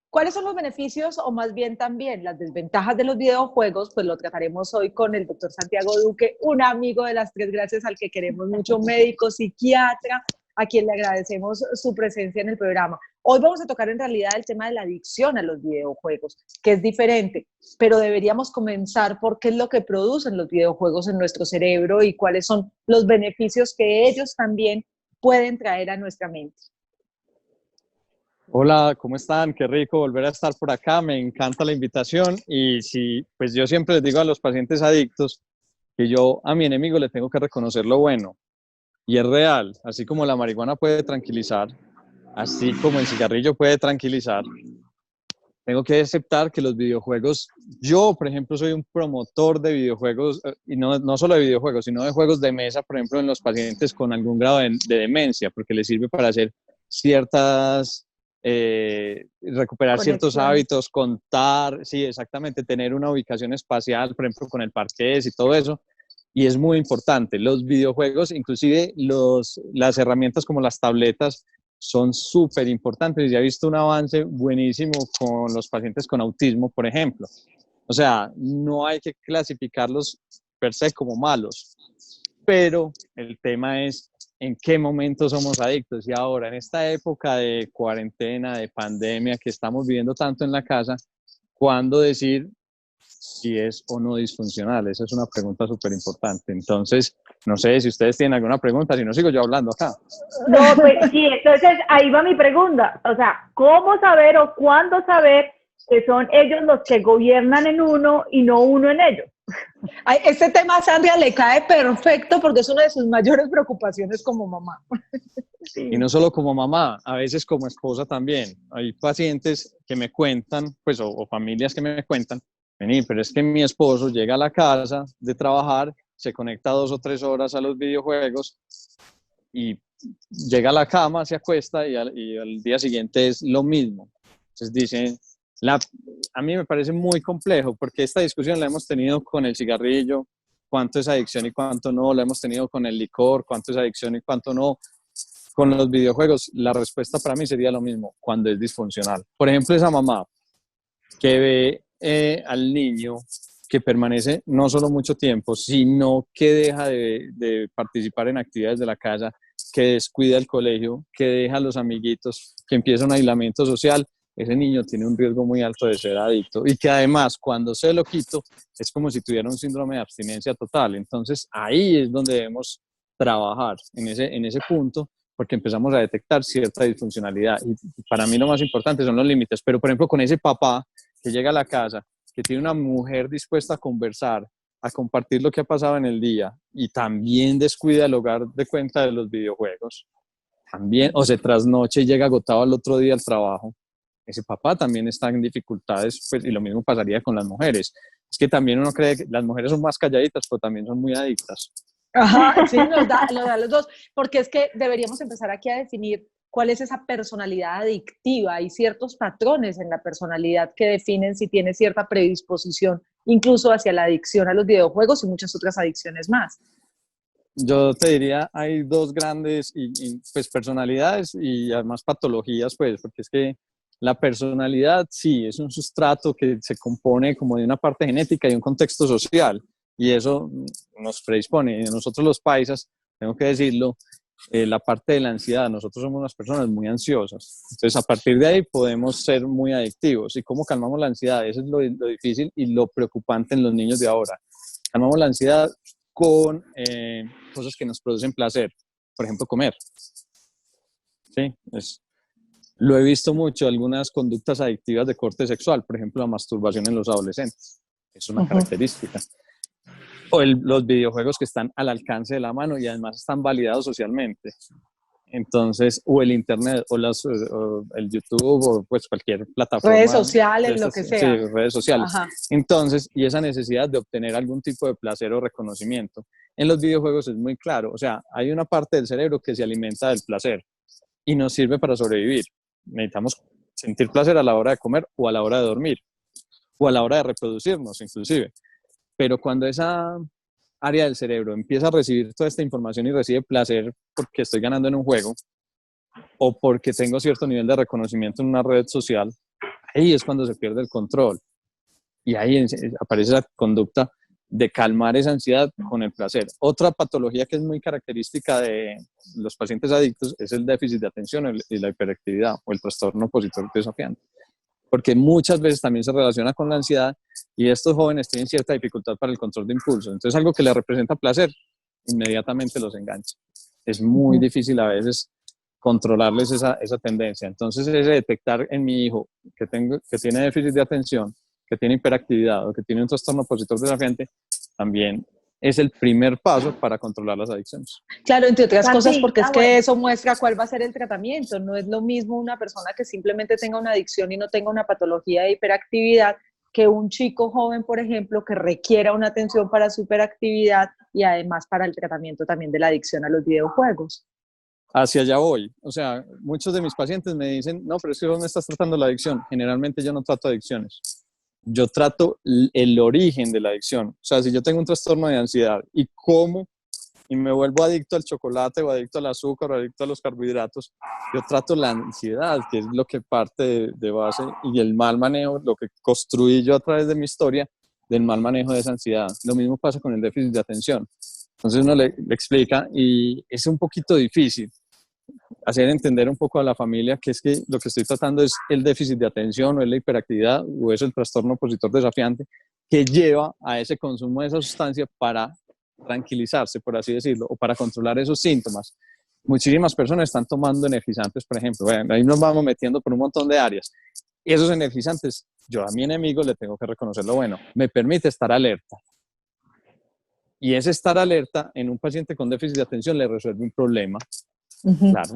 ¿Cuáles son los beneficios o más bien también las desventajas de los videojuegos? Pues lo trataremos hoy con el doctor Santiago Duque, un amigo de las tres gracias al que queremos mucho, médico, psiquiatra, a quien le agradecemos su presencia en el programa. Hoy vamos a tocar en realidad el tema de la adicción a los videojuegos, que es diferente, pero deberíamos comenzar por qué es lo que producen los videojuegos en nuestro cerebro y cuáles son los beneficios que ellos también pueden traer a nuestra mente. Hola, ¿cómo están? Qué rico volver a estar por acá, me encanta la invitación y sí, pues yo siempre les digo a los pacientes adictos que yo a mi enemigo le tengo que reconocer lo bueno y es real, así como la marihuana puede tranquilizar, así como el cigarrillo puede tranquilizar, tengo que aceptar que los videojuegos, yo por ejemplo soy un promotor de videojuegos y no solo de videojuegos, sino de juegos de mesa, por ejemplo en los pacientes con algún grado de demencia, porque les sirve para hacer ciertas recuperar ciertos hábitos, contar, sí, exactamente, tener una ubicación espacial, por ejemplo, con el parqués y todo eso, y es muy importante. Los videojuegos, inclusive las herramientas como las tabletas, son súper importantes. Ya he visto un avance buenísimo con los pacientes con autismo, por ejemplo. O sea, no hay que clasificarlos per se como malos, pero el tema es en qué momento somos adictos. Y ahora, en esta época de cuarentena, de pandemia que estamos viviendo tanto en la casa, ¿cuándo decir si es o no disfuncional? Esa es una pregunta súper importante. Entonces, no sé si ustedes tienen alguna pregunta, si no sigo yo hablando acá. No, pues sí, entonces ahí va mi pregunta. O sea, ¿cómo saber o cuándo saber que son ellos los que gobiernan en uno y no uno en ellos? Ay, este tema a Sandra le cae perfecto porque es una de sus mayores preocupaciones como mamá. Sí. Y no solo como mamá, a veces como esposa también. Hay pacientes que me cuentan, pues, o familias que me cuentan, vení, pero es que mi esposo llega a la casa de trabajar, se conecta 2 o 3 horas a los videojuegos y llega a la cama, se acuesta y al día siguiente es lo mismo. Entonces dicen, a mí me parece muy complejo porque esta discusión la hemos tenido con el cigarrillo, cuánto es adicción y cuánto no, la hemos tenido con el licor, cuánto es adicción y cuánto no. Con los videojuegos, la respuesta para mí sería lo mismo, cuando es disfuncional. Por ejemplo, esa mamá que ve al niño que permanece no solo mucho tiempo, sino que deja de participar en actividades de la casa, que descuida el colegio, que deja a los amiguitos, que empieza un aislamiento social, ese niño tiene un riesgo muy alto de ser adicto y que además cuando se lo quito es como si tuviera un síndrome de abstinencia total. Entonces ahí es donde debemos trabajar, en ese punto, porque empezamos a detectar cierta disfuncionalidad y para mí lo más importante son los límites, pero por ejemplo con ese papá que llega a la casa, que tiene una mujer dispuesta a conversar, a compartir lo que ha pasado en el día y también descuida el hogar de cuenta de los videojuegos, también, o se trasnoche y llega agotado al otro día al trabajo, ese papá también está en dificultades, pues, y lo mismo pasaría con las mujeres. Es que también uno cree que las mujeres son más calladitas, pero también son muy adictas. Ajá, sí, nos da los dos, porque es que deberíamos empezar aquí a definir cuál es esa personalidad adictiva. Hay ciertos patrones en la personalidad que definen si tiene cierta predisposición, incluso hacia la adicción a los videojuegos y muchas otras adicciones más. Yo te diría, hay dos grandes pues, personalidades y además patologías, pues, porque es que la personalidad sí es un sustrato que se compone como de una parte genética y un contexto social, y eso nos predispone. Nosotros los paisas, tengo que decirlo, la parte de la ansiedad, nosotros somos unas personas muy ansiosas, entonces a partir de ahí podemos ser muy adictivos. ¿Y cómo calmamos la ansiedad? Eso es lo difícil y lo preocupante en los niños de ahora. Calmamos la ansiedad con cosas que nos producen placer, por ejemplo comer. Sí, lo he visto mucho, algunas conductas adictivas de corte sexual, por ejemplo la masturbación en los adolescentes, es una característica. O los videojuegos que están al alcance de la mano y además están validados socialmente. Entonces, o el internet, o el YouTube, o pues cualquier plataforma. Redes sociales, lo que sea. Sí, redes sociales. Ajá. Entonces, y esa necesidad de obtener algún tipo de placer o reconocimiento. En los videojuegos es muy claro, o sea, hay una parte del cerebro que se alimenta del placer y nos sirve para sobrevivir. Necesitamos sentir placer a la hora de comer o a la hora de dormir o a la hora de reproducirnos inclusive. Pero cuando esa área del cerebro empieza a recibir toda esta información y recibe placer porque estoy ganando en un juego o porque tengo cierto nivel de reconocimiento en una red social, ahí es cuando se pierde el control. Y ahí aparece la conducta de calmar esa ansiedad con el placer. Otra patología que es muy característica de los pacientes adictos es el déficit de atención y la hiperactividad o el trastorno opositor desafiante, porque muchas veces también se relaciona con la ansiedad y estos jóvenes tienen cierta dificultad para el control de impulsos. Entonces algo que les representa placer, inmediatamente los engancha. Es muy difícil a veces controlarles esa tendencia. Entonces ese detectar en mi hijo que tiene déficit de atención, que tiene hiperactividad o que tiene un trastorno opositor desafiante, también es el primer paso para controlar las adicciones. Claro, entre otras cosas, porque es que eso muestra cuál va a ser el tratamiento. No es lo mismo una persona que simplemente tenga una adicción y no tenga una patología de hiperactividad que un chico joven, por ejemplo, que requiera una atención para su hiperactividad y además para el tratamiento también de la adicción a los videojuegos. Hacia allá voy. O sea, muchos de mis pacientes me dicen, no, pero es que vos me estás tratando la adicción. Generalmente yo no trato adicciones. Yo trato el origen de la adicción. O sea, si yo tengo un trastorno de ansiedad y como y me vuelvo adicto al chocolate o adicto al azúcar o adicto a los carbohidratos, yo trato la ansiedad, que es lo que parte de base, y el mal manejo, lo que construí yo a través de mi historia, del mal manejo de esa ansiedad. Lo mismo pasa con el déficit de atención. Entonces uno le explica y es un poquito difícil hacer entender un poco a la familia que es que lo que estoy tratando es el déficit de atención o es la hiperactividad o es el trastorno opositor desafiante que lleva a ese consumo de esa sustancia para tranquilizarse, por así decirlo, o para controlar esos síntomas. Muchísimas personas están tomando energizantes, por ejemplo. Bueno, ahí nos vamos metiendo por un montón de áreas. Y esos energizantes, yo a mi enemigo le tengo que reconocer lo bueno. Me permite estar alerta. Y ese estar alerta en un paciente con déficit de atención le resuelve un problema. Claro.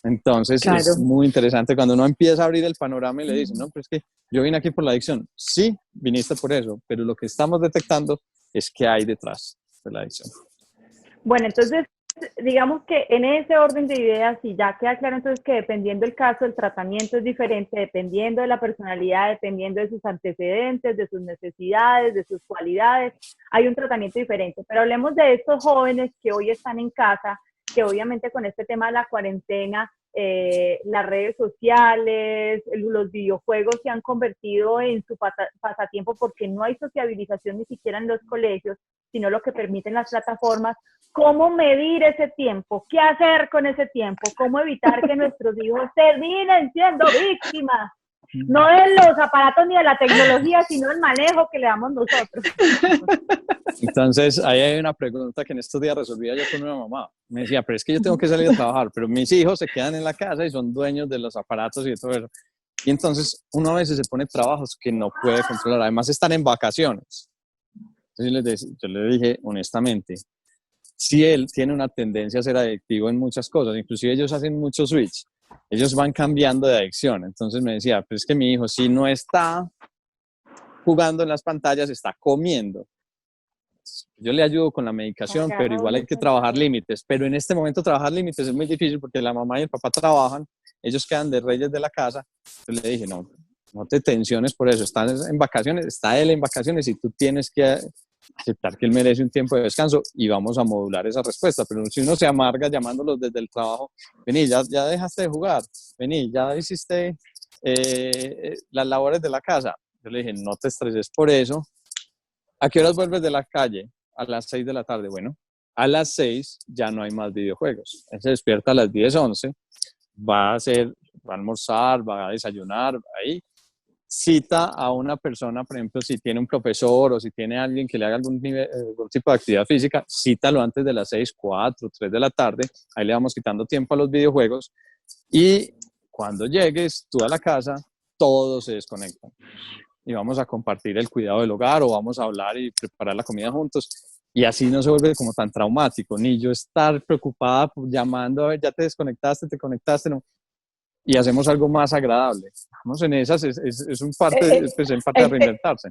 Entonces es muy interesante cuando uno empieza a abrir el panorama y le dice, no, pero es que yo vine aquí por la adicción. Sí, viniste por eso, pero lo que estamos detectando es qué hay detrás de la adicción. Bueno, entonces, digamos que en ese orden de ideas, y ya queda claro entonces que dependiendo del caso, el tratamiento es diferente, dependiendo de la personalidad, dependiendo de sus antecedentes, de sus necesidades, de sus cualidades, hay un tratamiento diferente. Pero hablemos de estos jóvenes que hoy están en casa, que obviamente con este tema de la cuarentena, las redes sociales, los videojuegos se han convertido en su pasatiempo porque no hay sociabilización ni siquiera en los colegios, sino lo que permiten las plataformas. ¿Cómo medir ese tiempo? ¿Qué hacer con ese tiempo? ¿Cómo evitar que nuestros hijos terminen siendo víctimas? No de los aparatos ni de la tecnología, sino el manejo que le damos nosotros. Entonces, ahí hay una pregunta que en estos días resolvía yo con una mamá. Me decía, pero es que yo tengo que salir a trabajar, pero mis hijos se quedan en la casa y son dueños de los aparatos y todo eso. Y entonces, uno a veces se pone trabajos que no puede controlar. Además, están en vacaciones. Entonces, yo le dije, honestamente, si él tiene una tendencia a ser adictivo en muchas cosas, inclusive ellos hacen mucho switch, ellos van cambiando de adicción. Entonces me decía, pues es que mi hijo si no está jugando en las pantallas, está comiendo. Yo le ayudo con la medicación, pero igual hay que trabajar límites. Pero en este momento trabajar límites es muy difícil porque la mamá y el papá trabajan, ellos quedan de reyes de la casa. Entonces le dije, no te tensiones por eso, estás en vacaciones, está él en vacaciones y tú tienes que aceptar que él merece un tiempo de descanso y vamos a modular esa respuesta. Pero si uno se amarga llamándolos desde el trabajo, vení, ya dejaste de jugar, vení, ya hiciste las labores de la casa. Yo le dije, no te estreses por eso. ¿A qué horas vuelves de la calle? A las 6 de la tarde. Bueno, a las 6 ya no hay más videojuegos. Él se despierta a las 10, 11, va a almorzar, va a desayunar, ahí. Cita a una persona, por ejemplo, si tiene un profesor o si tiene alguien que le haga algún tipo de actividad física, cítalo antes de las 6, 4, 3 de la tarde. Ahí le vamos quitando tiempo a los videojuegos. Y cuando llegues tú a la casa, todos se desconectan. Y vamos a compartir el cuidado del hogar o vamos a hablar y preparar la comida juntos. Y así no se vuelve como tan traumático, ni yo estar preocupada llamando, a ver, ya te desconectaste, te conectaste, no. Y hacemos algo más agradable. Vamos en esas, es un parte, pues, en parte de reinventarse.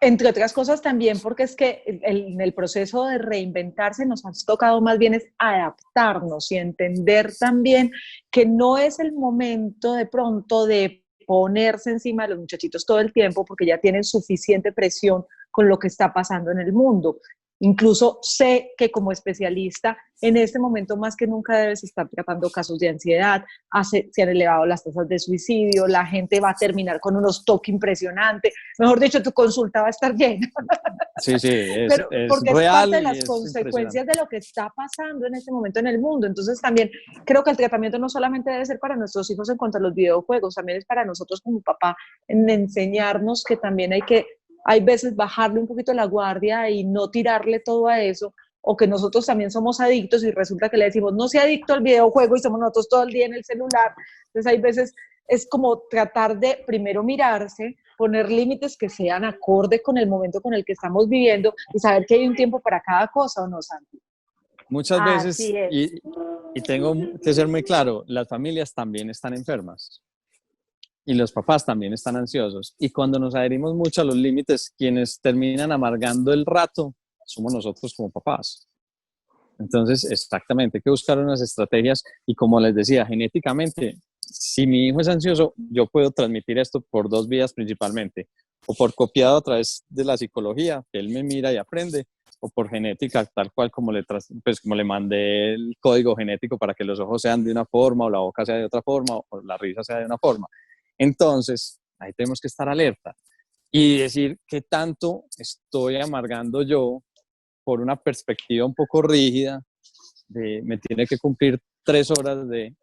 Entre otras cosas también, porque es que en el proceso de reinventarse nos ha tocado más bien es adaptarnos y entender también que no es el momento de pronto de ponerse encima de los muchachitos todo el tiempo porque ya tienen suficiente presión con lo que está pasando en el mundo. Incluso sé que como especialista, en este momento más que nunca debes estar tratando casos de ansiedad, se han elevado las tasas de suicidio, la gente va a terminar con unos TOC impresionantes, mejor dicho, tu consulta va a estar llena. Sí, Pero, es porque es real parte de y las es consecuencias impresionante. de lo que está pasando en este momento en el mundo. Entonces también creo que el tratamiento no solamente debe ser para nuestros hijos en cuanto a los videojuegos, también es para nosotros como papá en enseñarnos que también hay veces bajarle un poquito la guardia y no tirarle todo a eso, o que nosotros también somos adictos y resulta que le decimos no sea adicto al videojuego y somos nosotros todo el día en el celular. Entonces hay veces es como tratar de primero mirarse, poner límites que sean acorde con el momento con el que estamos viviendo y saber que hay un tiempo para cada cosa, ¿o no, Santi? Muchas Así veces, es. y tengo que ser muy claro, las familias también están enfermas y los papás también están ansiosos. Y cuando nos adherimos mucho a los límites, quienes terminan amargando el rato somos nosotros como papás. Entonces, exactamente, hay que buscar unas estrategias y como les decía, genéticamente, si mi hijo es ansioso, yo puedo transmitir esto por dos vías principalmente, o por copiado a través de la psicología, que él me mira y aprende, o por genética, tal cual pues como le mandé el código genético para que los ojos sean de una forma, o la boca sea de otra forma, o la risa sea de una forma. Entonces, ahí tenemos que estar alerta y decir qué tanto estoy amargando yo por una perspectiva un poco rígida de me tiene que cumplir 3 horas de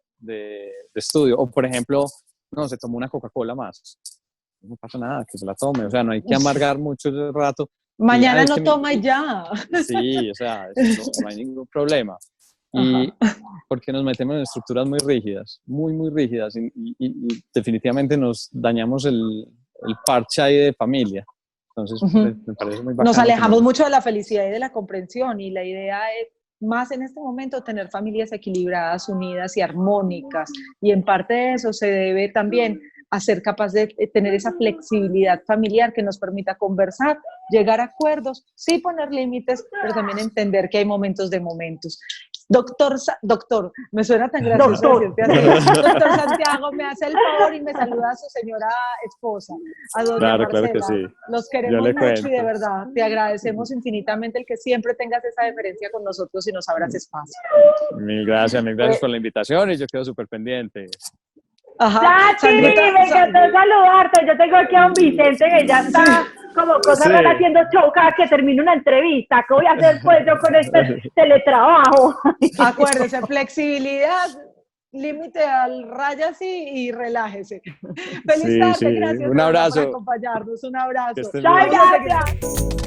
estudio. O, por ejemplo, no, se tomó una Coca-Cola más. No pasa nada, que se la tome. O sea, no hay que amargar mucho el rato. Y, Mañana es no que toma y ya. sí, o sea, no hay ningún problema. Y Ajá. porque nos metemos en estructuras muy rígidas, muy, muy rígidas. Y definitivamente nos dañamos el parche ahí de familia. Entonces, Uh-huh. me parece muy Nos bacano alejamos como... mucho de la felicidad y de la comprensión y la idea es más en este momento tener familias equilibradas, unidas y armónicas y en parte de eso se debe también a ser capaz de tener esa flexibilidad familiar que nos permita conversar, llegar a acuerdos, sí poner límites, pero también entender que hay momentos de momentos. Doctor, me suena tan gracioso Doctor. decirte así. Doctor Santiago, me hace el favor y me saluda a su señora esposa, a doña Claro, claro que Marcela. sí. Los Yo queremos le mucho y de cuento. verdad te agradecemos infinitamente el que siempre tengas esa deferencia con nosotros y nos abras espacio. Mil gracias Pues, por la invitación y yo quedo súper pendiente. ajá, Santi, Sandrita, me encantó saludarte. Yo tengo aquí a un Vicente que ya está sí, como cosa rara Sí. haciendo show cada que termine una entrevista. ¿Qué voy a hacer pues yo con este teletrabajo? acuérdese, flexibilidad, límite al raya sí y relájese. Feliz Sí, sí. tarde, gracias Un de verdad por abrazo. acompañarnos, un Que abrazo. estén Chao, bien. Vamos a seguir. gracias.